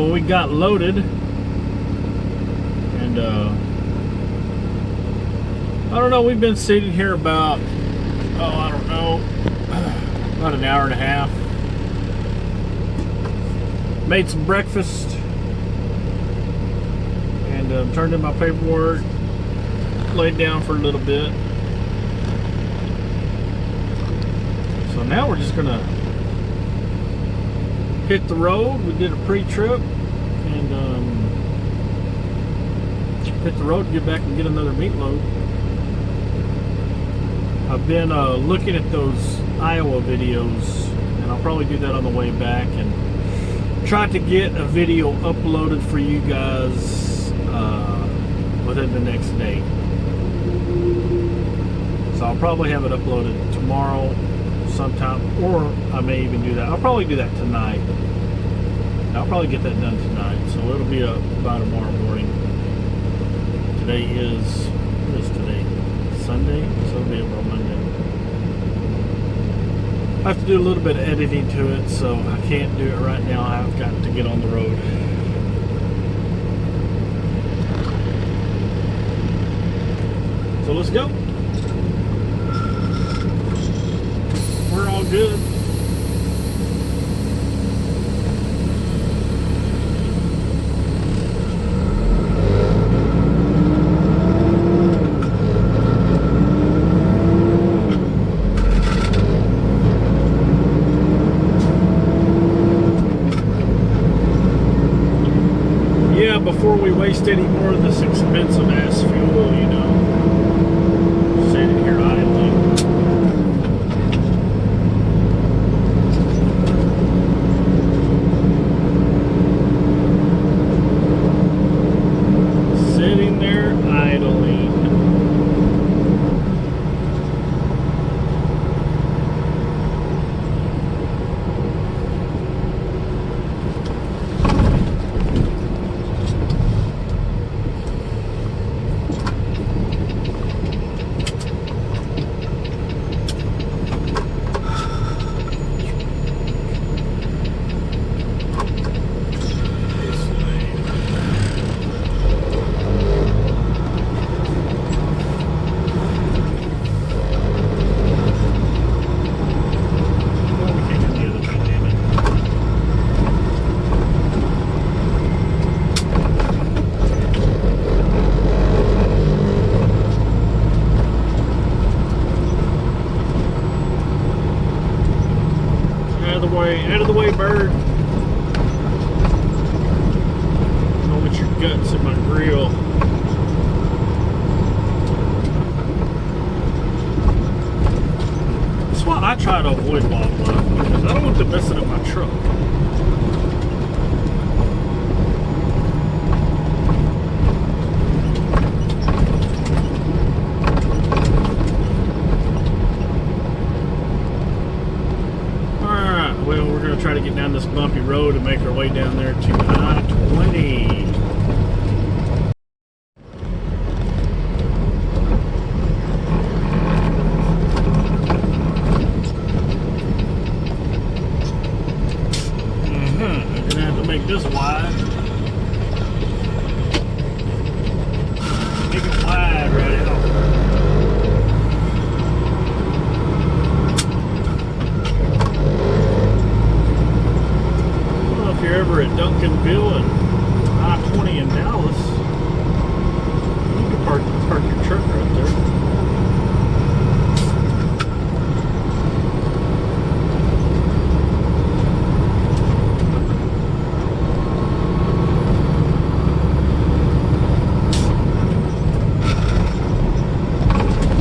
well, we got loaded, and I don't know, we've been sitting here about, I don't know, about an hour and a half. Made some breakfast, and turned in my paperwork, laid down for a little bit. So now we're just gonna hit the road. We did a pre-trip, and hit the road, get back and get another meat load. I've been looking at those Iowa videos, and I'll probably do that on the way back, and try to get a video uploaded for you guys within the next day. So I'll probably have it uploaded tomorrow sometime, or I may even do that. I'll probably do that tonight. I'll probably get that done tonight, so it'll be up by tomorrow morning. Today is, what is today? Sunday, so it'll be up on Monday. I have to do a little bit of editing to it, so I can't do it right now. I've got to get on the road. So let's go. We're all good. Before we waste any more of this expensive ass fuel, you know, sitting here idling. Sitting there idling. Out of the way, bird. Don't get your guts in my grill. That's why I try to avoid wildlife, because I don't want them messing up my truck. Try to get down this bumpy road and make our way down there to I-20. I'm gonna have to make this wide. Make it wide right out. If you're ever at Duncanville and I-20 in Dallas, you can park your truck right there.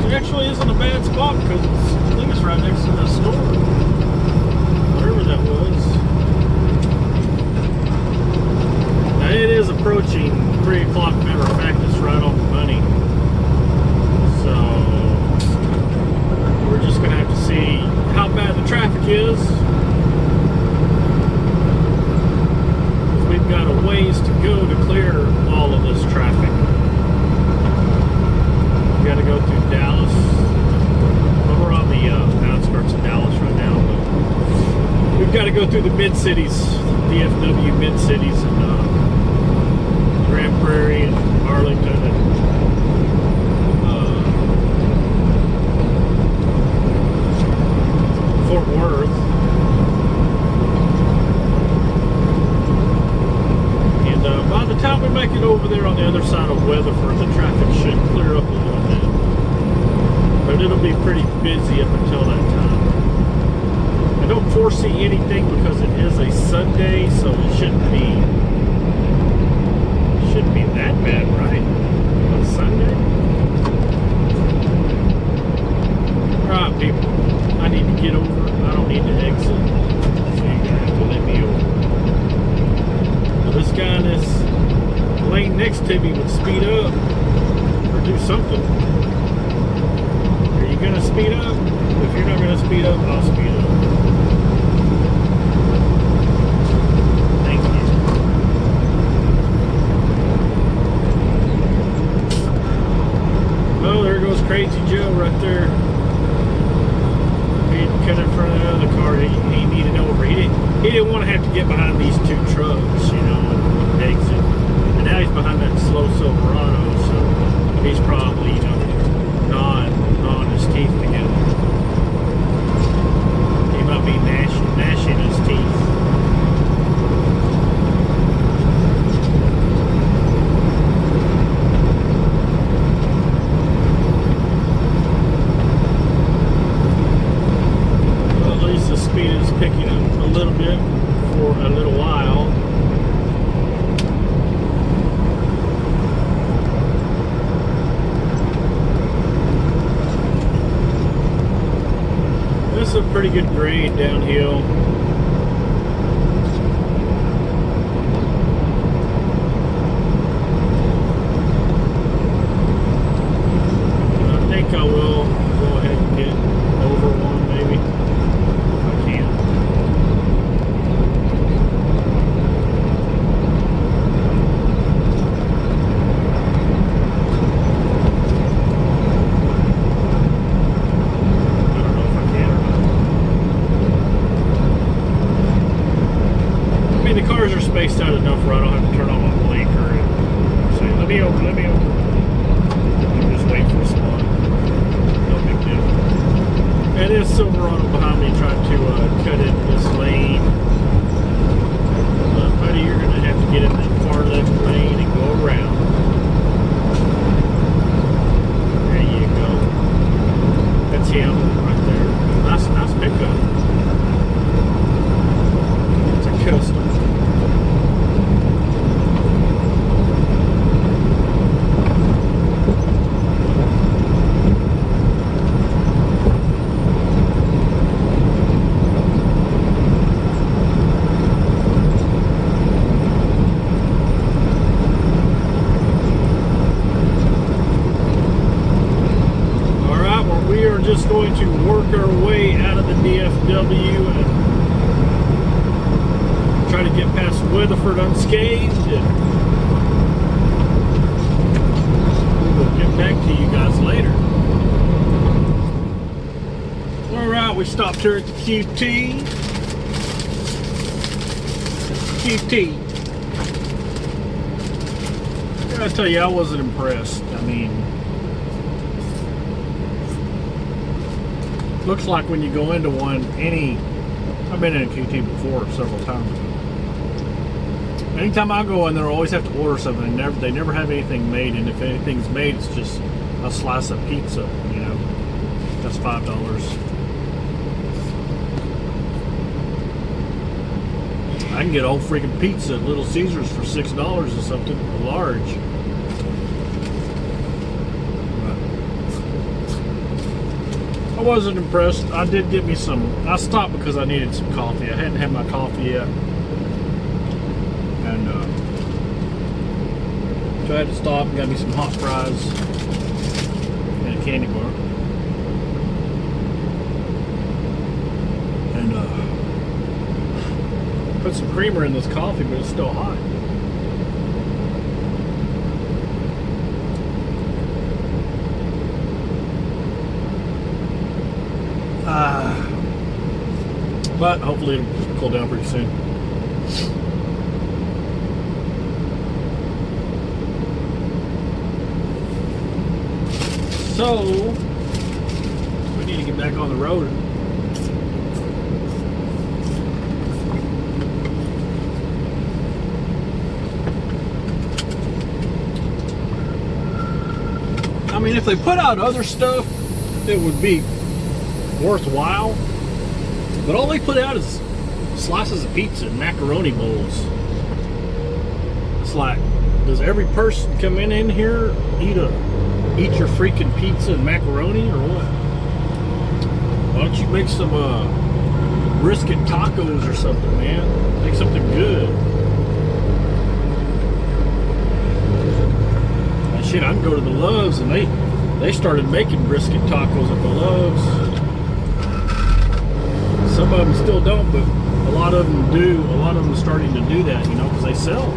It actually isn't a bad spot because I think it's right next to the store, whatever that was. It is approaching 3 o'clock. Matter of fact, it's right on the money. So we're just going to have to see how bad the traffic is. We've got a ways to go to clear all of this traffic. We've got to go through Dallas. Well, we're on the outskirts of Dallas right now, but we've got to go through the mid-cities. DFW mid-cities and Grand Prairie and Arlington and Fort Worth. And by the time we make it over there on the other side of Weatherford, the traffic should clear up a little bit. But it'll be pretty busy up until that time. I don't foresee anything because it is a Sunday, so it shouldn't be that bad, right? On Sunday? Alright, people. I need to get over. I don't need to exit. So you're gonna have to let me over. Well, this guy in this lane next to me would speed up or do something. Are you gonna speed up? If you're not gonna speed up, I'll speed up. Thank you. Oh, there goes Crazy Joe right there. He cut in front of the other car. He needed over. He didn't want to have to get behind these two trucks, you know, and exit. And now he's behind that slow Silverado, so he's probably, you know, gnawing his teeth together. He might be gnashing his teeth. Well, at least the speed is picking up a little bit for a little while. This is a pretty good grade downhill. I think I will go ahead and get over one maybe, if I can. The cars are spaced out enough where I don't have to turn on my blinker and say, let me over. I'm just waiting for a spot. No big deal. And there's Silverado behind me trying to cut into this lane. But buddy, you're going to have to get in that far left lane and go around. There you go. That's him right there. Nice pickup. It's a custom. Just going to work our way out of the DFW and try to get past Weatherford unscathed, and we'll get back to you guys later. Alright, we stopped here at the QT. I gotta tell you, I wasn't impressed. I mean, looks like when you go into one, I've been in a QT before several times. Anytime I go in there, I always have to order something. They never have anything made, and if anything's made, it's just a slice of pizza, you know. That's $5. I can get a whole freaking pizza at Little Caesars for $6 or something, large. I wasn't impressed. I did get me some. I stopped because I needed some coffee. I hadn't had my coffee yet, and so I had to stop and got me some hot fries and a candy bar, and put some creamer in this coffee, but it's still hot. But hopefully it'll cool down pretty soon. So we need to get back on the road. I mean, if they put out other stuff, it would be worthwhile. But all they put out is slices of pizza and macaroni bowls. It's like, does every person come in here eat your freaking pizza and macaroni, or what? Why don't you make some brisket tacos or something, man? Make something good. And shit, I can go to the Loves, and they started making brisket tacos at the Loves. Some of them still don't, but a lot of them do. A lot of them are starting to do that, you know, because they sell.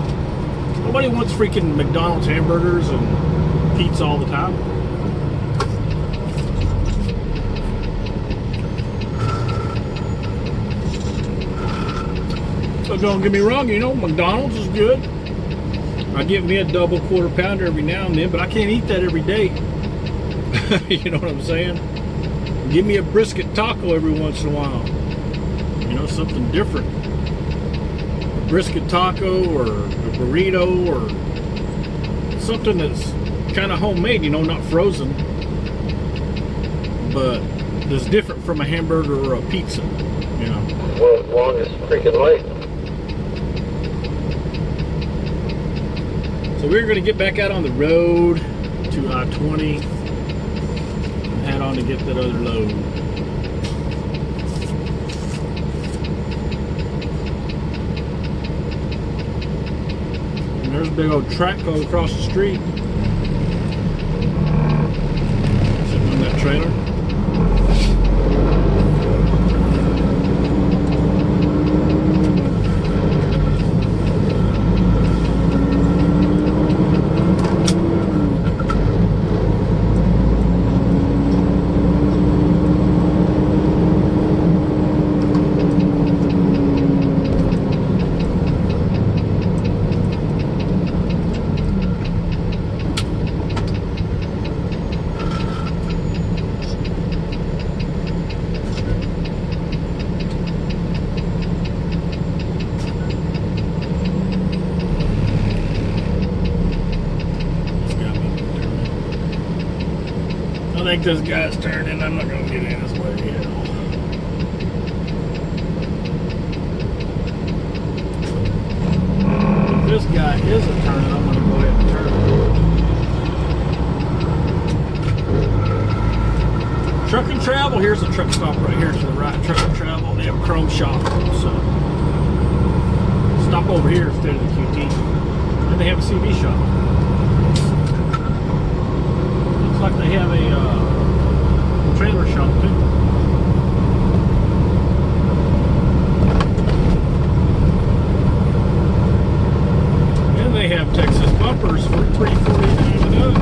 Nobody wants freaking McDonald's hamburgers and pizza all the time. So don't get me wrong, you know, McDonald's is good. I get me a double quarter pounder every now and then, but I can't eat that every day. You know what I'm saying? Give me a brisket taco every once in a while. You know, something different. A brisket taco or a burrito or something that's kind of homemade, you know, not frozen, but that's different from a hamburger or a pizza, you know. Well, longest freaking way. So we're going to get back out on the road to I-20 and head on to get that other load. And there's a big old track going across the street. Sitting on that trailer. I think this guy's turning. I'm not going to get in his way yet. If this guy isn't turning, I'm going to go ahead and turn. Truck and Travel. Here's a truck stop right here to the right. Truck and Travel. They have a chrome shop. So stop over here instead of the QT. And they have a CV shop. Like they have a trailer shop too. And they have Texas bumpers for $349 and up,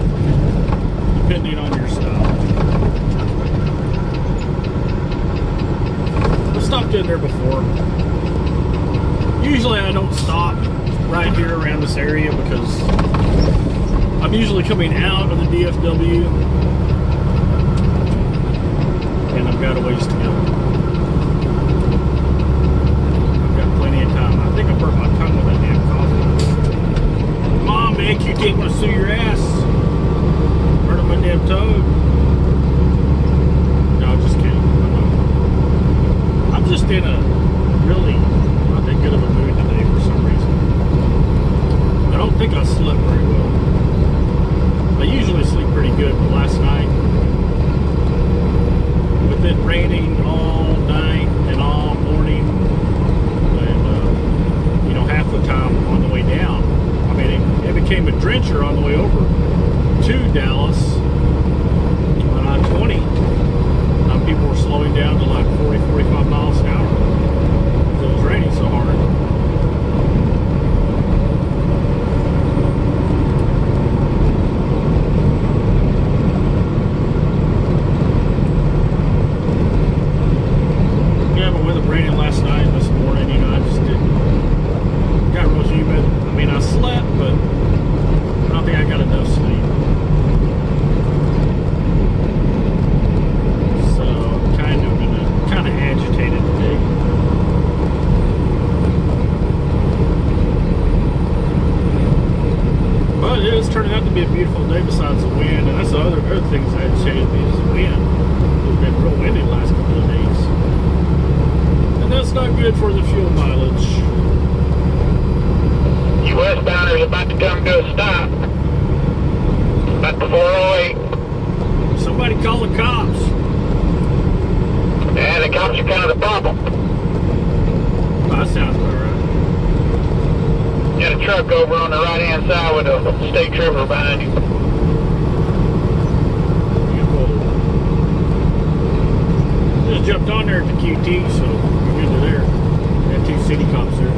depending on your style. I've stopped in there before. Usually I don't stop right here around this area because I'm usually coming out of the DFW, and I've got a ways to go. I've got plenty of time. I think I burnt my tongue with that damn coffee. Come on, man, QT ain't gonna sue your ass. Burning my damn toe. No, just kidding. I'm just in a really not that good of a mood today for some reason. I don't think I slept very well. I usually sleep pretty good, but last night, with it raining all night and all morning, and you know, half the time on the way down, I mean, it became a drencher on the way over to Dallas on I-20. People were slowing down to like 40, 45 miles an hour because it was raining so hard. Raining last night and this morning, you know, I just didn't, got real humid. I mean, I slept, but I don't think I got enough sleep. good for the fuel mileage. You westbounders about to come to a stop. About the 408. Somebody call the cops. And the cops are kind of the problem. Oh, that sounds about right. Got a truck over on the right-hand side with a state trooper behind you. Just jumped on there at the QT, so we're good to there. Got 2 city cops there.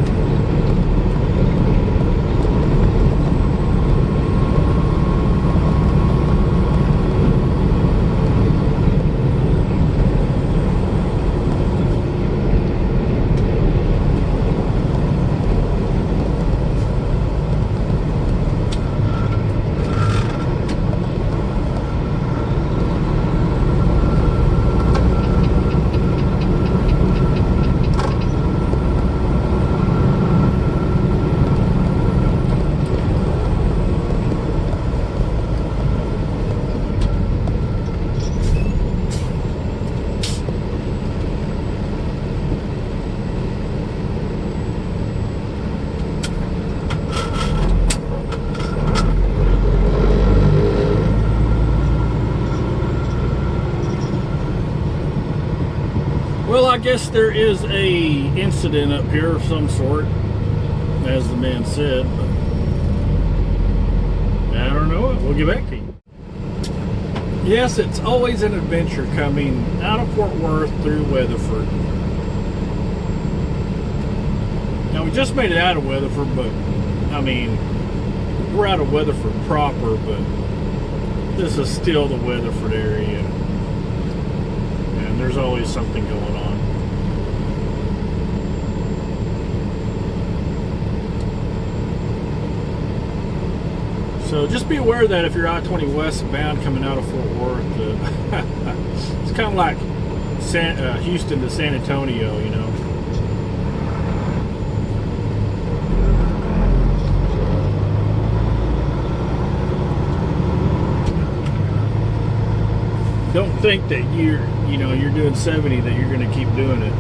Well, I guess there is a incident up here of some sort, as the man said, but I don't know. We'll get back to you. Yes, it's always an adventure coming out of Fort Worth through Weatherford. Now, we just made it out of Weatherford, but, I mean, we're out of Weatherford proper, but this is still the Weatherford area. And there's always something going on. So just be aware that if you're I-20 westbound coming out of Fort Worth, it's kind of like Houston to San Antonio, you know. Don't think that you're doing 70 that you're going to keep doing it,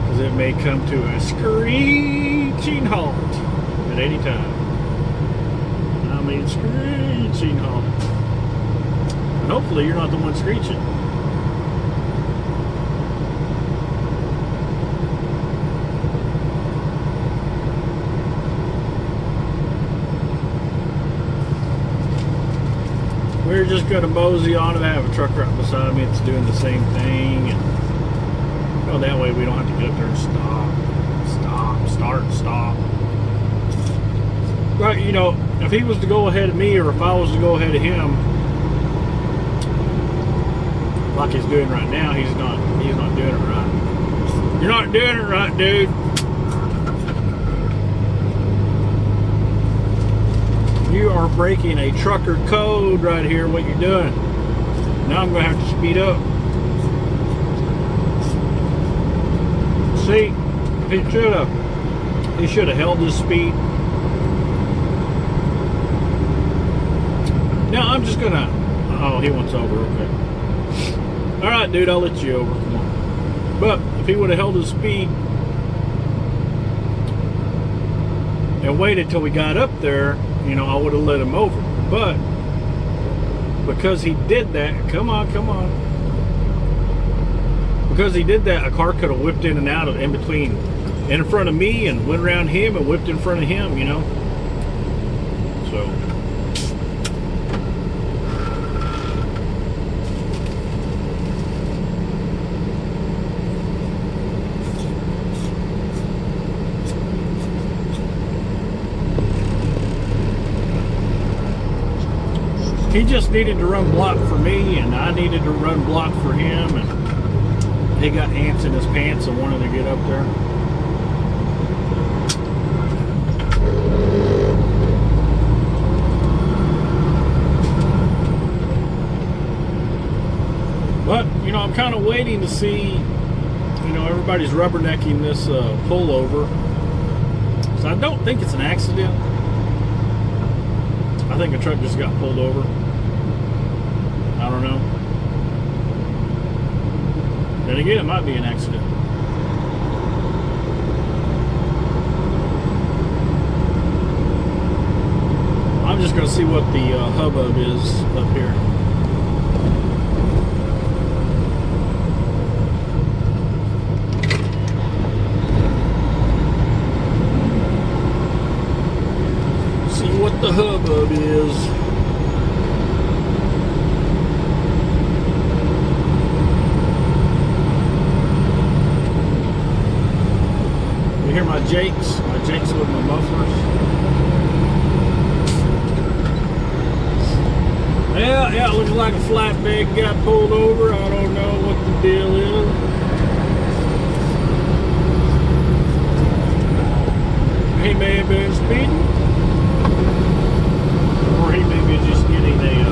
because it may come to a screeching halt at any time. I mean, screeching halt. And hopefully you're not the one screeching. We're just going to mosey on and I have a truck right beside me that's doing the same thing. And well, that way we don't have to get up there and stop. But, you know, if he was to go ahead of me or if I was to go ahead of him, like he's doing right now, he's not doing it right. You're not doing it right, dude. You are breaking a trucker code right here, what you're doing. Now I'm going to have to speed up. See, he should have held his speed. Now I'm just going to, oh, he wants over, okay. All right, dude, I'll let you over, come on. But if he would have held his speed and waited till we got up there, you know, I would have let him over. But because he did that, come on. Because he did that, a car could have whipped in and out of in between, in front of me and went around him and whipped in front of him, you know. So he just needed to run block for me, and I needed to run block for him, and he got ants in his pants and wanted to get up there. But, you know, I'm kind of waiting to see, you know, everybody's rubbernecking this pullover. So I don't think it's an accident. I think a truck just got pulled over. I don't know. Then again, it might be an accident. I'm just going to see what the hubbub is up here. See what the hubbub is. You hear my jakes with my mufflers. Yeah, it looks like a flatbed got pulled over. I don't know what the deal is. He may have been speeding, or he may be just getting a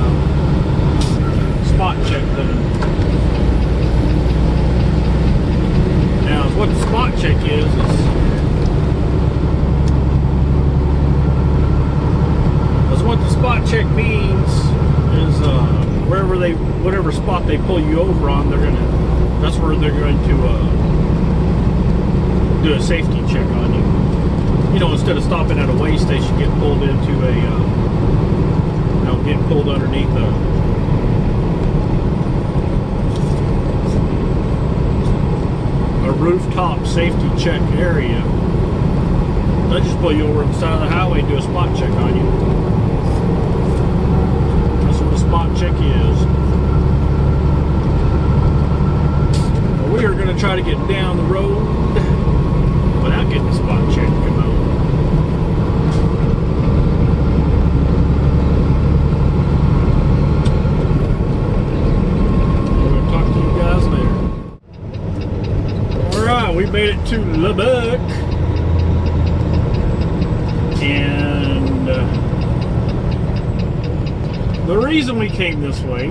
spot check done. Now, what the spot check is what the spot check means is whatever spot they pull you over on, that's where they're going to do a safety check on you. You know, instead of stopping at a weigh station, get pulled into getting pulled underneath a rooftop safety check area. They just pull you over on the side of the highway and do a spot check on you. That's what a spot check is. Well, we are going to try to get down the road without getting a spot check. Come on. We're going to talk to you guys later. Alright, we made it to Lubbock. And the reason we came this way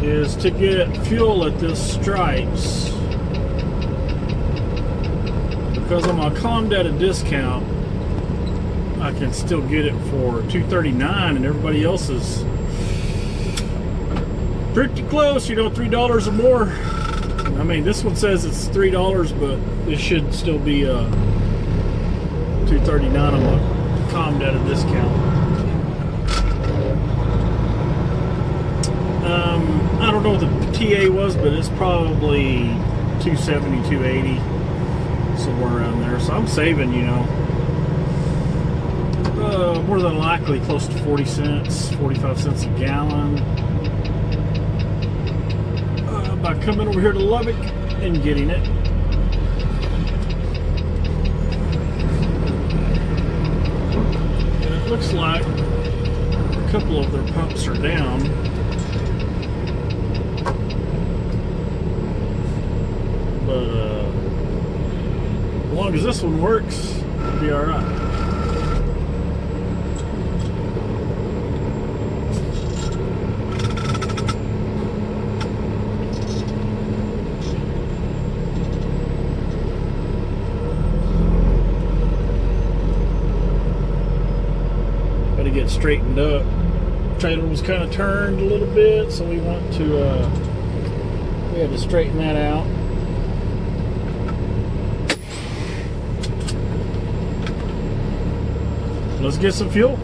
is to get fuel at this Stripes, because I'm on Comd at a discount. I can still get it for $2.39, and everybody else is pretty close, you know, $3 or more. I mean, this one says it's $3, but this should still be $2.39 on the Comd at a discount. I don't know what the TA was, but it's probably $2.70, $2.80, somewhere around there. So I'm saving, you know, more than likely close to 40 cents, 45 cents a gallon. By coming over here to Lubbock and getting it. And it looks like a couple of their pumps are down. But as long as this one works, it'll be alright. Get straightened up. Trailer was kind of turned a little bit, so we had to straighten that out. Let's get some fuel.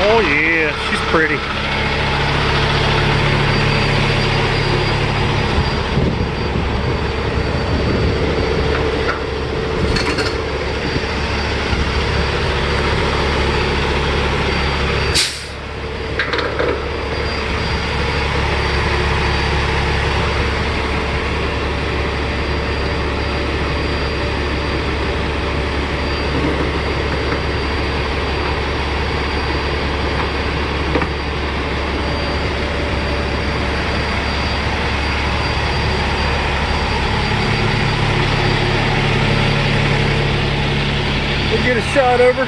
Oh yeah, she's pretty. We'll get a shot over.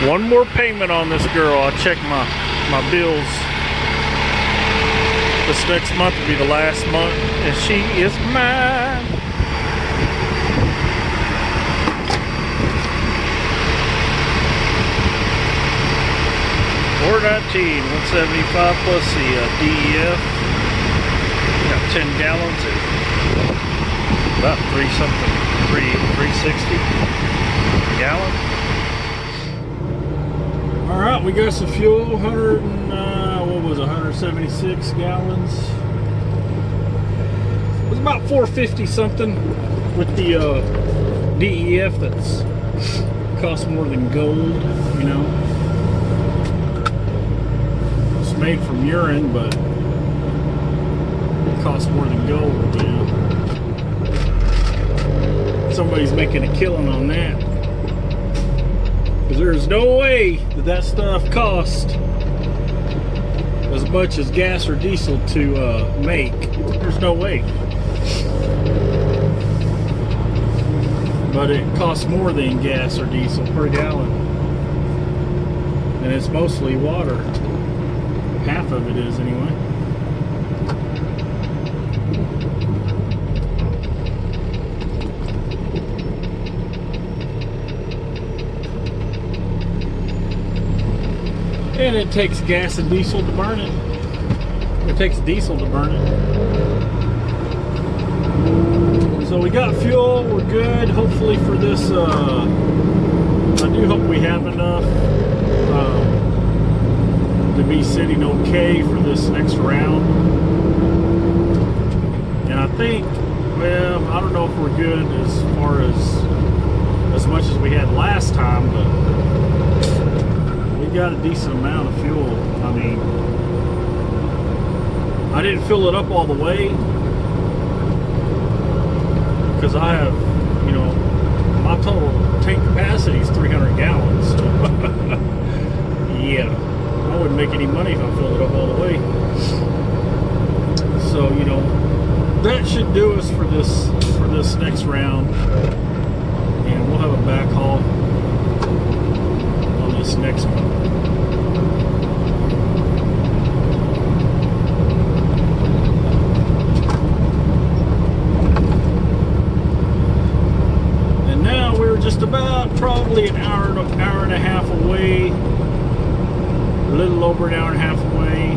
One more payment on this girl. I'll check my bills. This next month will be the last month, and she is mine. $4.19, $175 plus the DEF. Got 10 gallons at about $3.60 a gallon. All right, we got some fuel. 176 gallons. It was about 450 something with the DEF that's cost more than gold, you know. It's made from urine, but it costs more than gold, you know. Somebody's making a killing on that. Because there's no way that that stuff costs as much as gas or diesel to make. There's no way. But it costs more than gas or diesel per gallon. And it's mostly water. Half of it is anyway. And it takes gas and diesel to burn it. It takes diesel to burn it. So we got fuel, we're good. Hopefully for this, I do hope we have enough to be sitting okay for this next round. And I think, well, I don't know if we're good as far as much as we had last time, but got a decent amount of fuel. I mean, I didn't fill it up all the way because I have, you know, my total tank capacity is 300 gallons. So yeah, I wouldn't make any money if I filled it up all the way. So, you know, that should do us for this next round, and we'll have a back haul on this next one. Just about probably an hour and a half away, a little over an hour and a half away,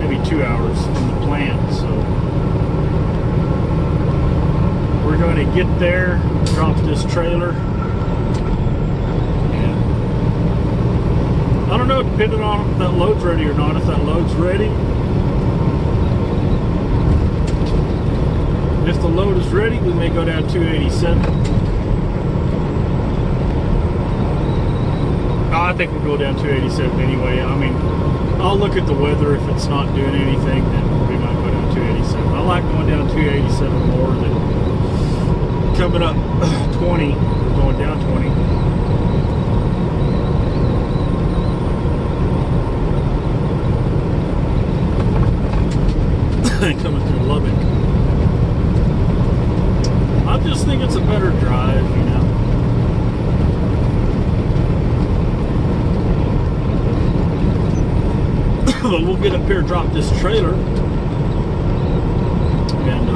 maybe 2 hours from the plant. So we're going to get there, drop this trailer, and I don't know, depending on if that load's ready or not. If that load's ready, if the load is ready, we may go down 287. I think we'll go down 287 anyway. I mean, I'll look at the weather. If it's not doing anything, then we might go down 287. I like going down 287 more than coming up 20, going down 20. Coming through Lubbock. I just think it's a better drive, you know. But we'll get up here, drop this trailer, and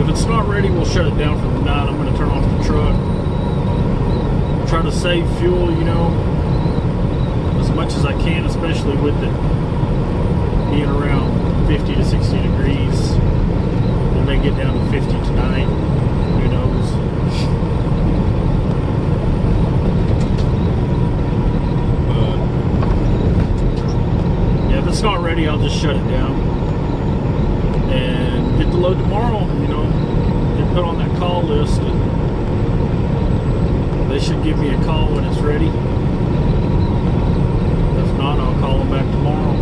if it's not ready, we'll shut it down for the night. I'm going to turn off the truck, try to save fuel, you know, as much as I can, especially with it being around 50 to 60 degrees. It may get down to 50 tonight, who knows. If it's not ready, I'll just shut it down and get the load tomorrow, you know, get put on that call list, and they should give me a call when it's ready. If not, I'll call them back tomorrow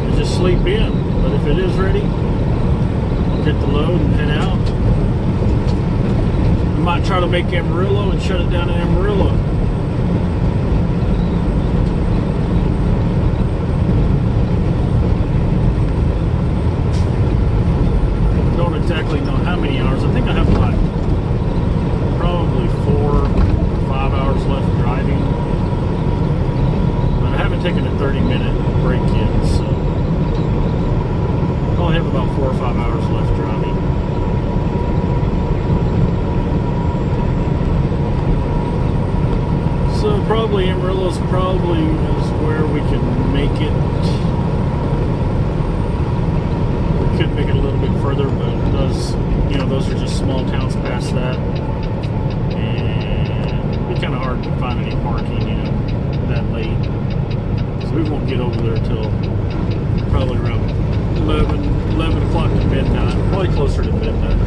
and just sleep in. But if it is ready, I'll get the load and head out. I might try to make Amarillo and shut it down in Amarillo. taking a 30-minute break in, so I only have about 4 or 5 hours left driving. So probably Amarillo's probably is where we can make it. We could make it a little bit further, but those are just small towns past that, and it'd be kind of hard to find any parking, that late. So we won't get over there till probably around 11 o'clock to midnight, probably closer to midnight.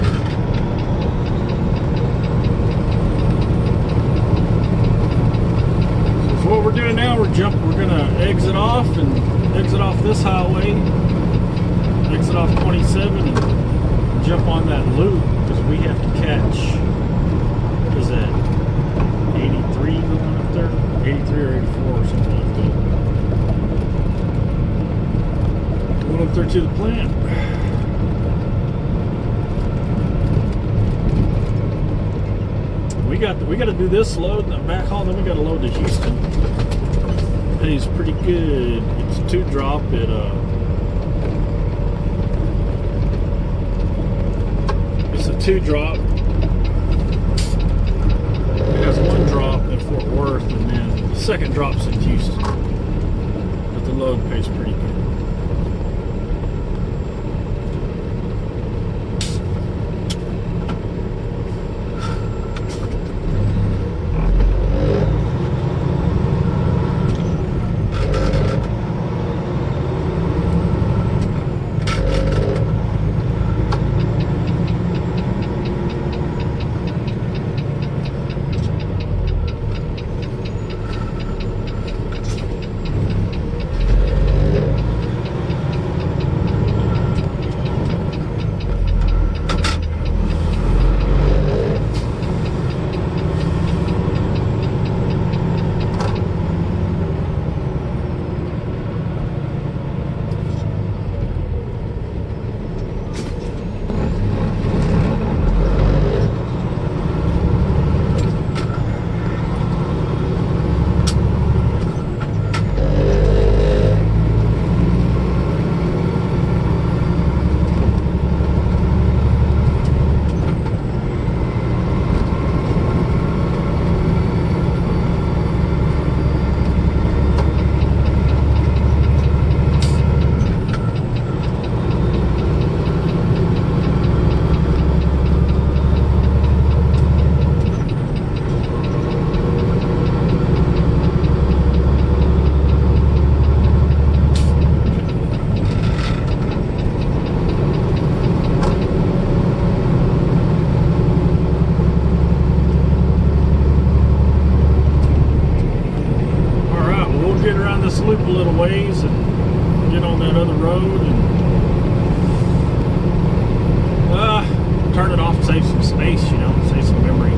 So what we're doing now, we're gonna exit off this highway, exit off 27 and jump on that loop, because we have to catch, what is that, 83 going up there? 83 or 84 or something like that. Going up there to the plant. We got to do this load and the back haul, then we got to load to Houston. Pays pretty good. It's a 2-drop at it's a 2-drop. It has 1 drop in Fort Worth, and then the second drop's in Houston. But the load pays pretty good. This loop a little ways and get on that other road and turn it off, save some space, save some memory.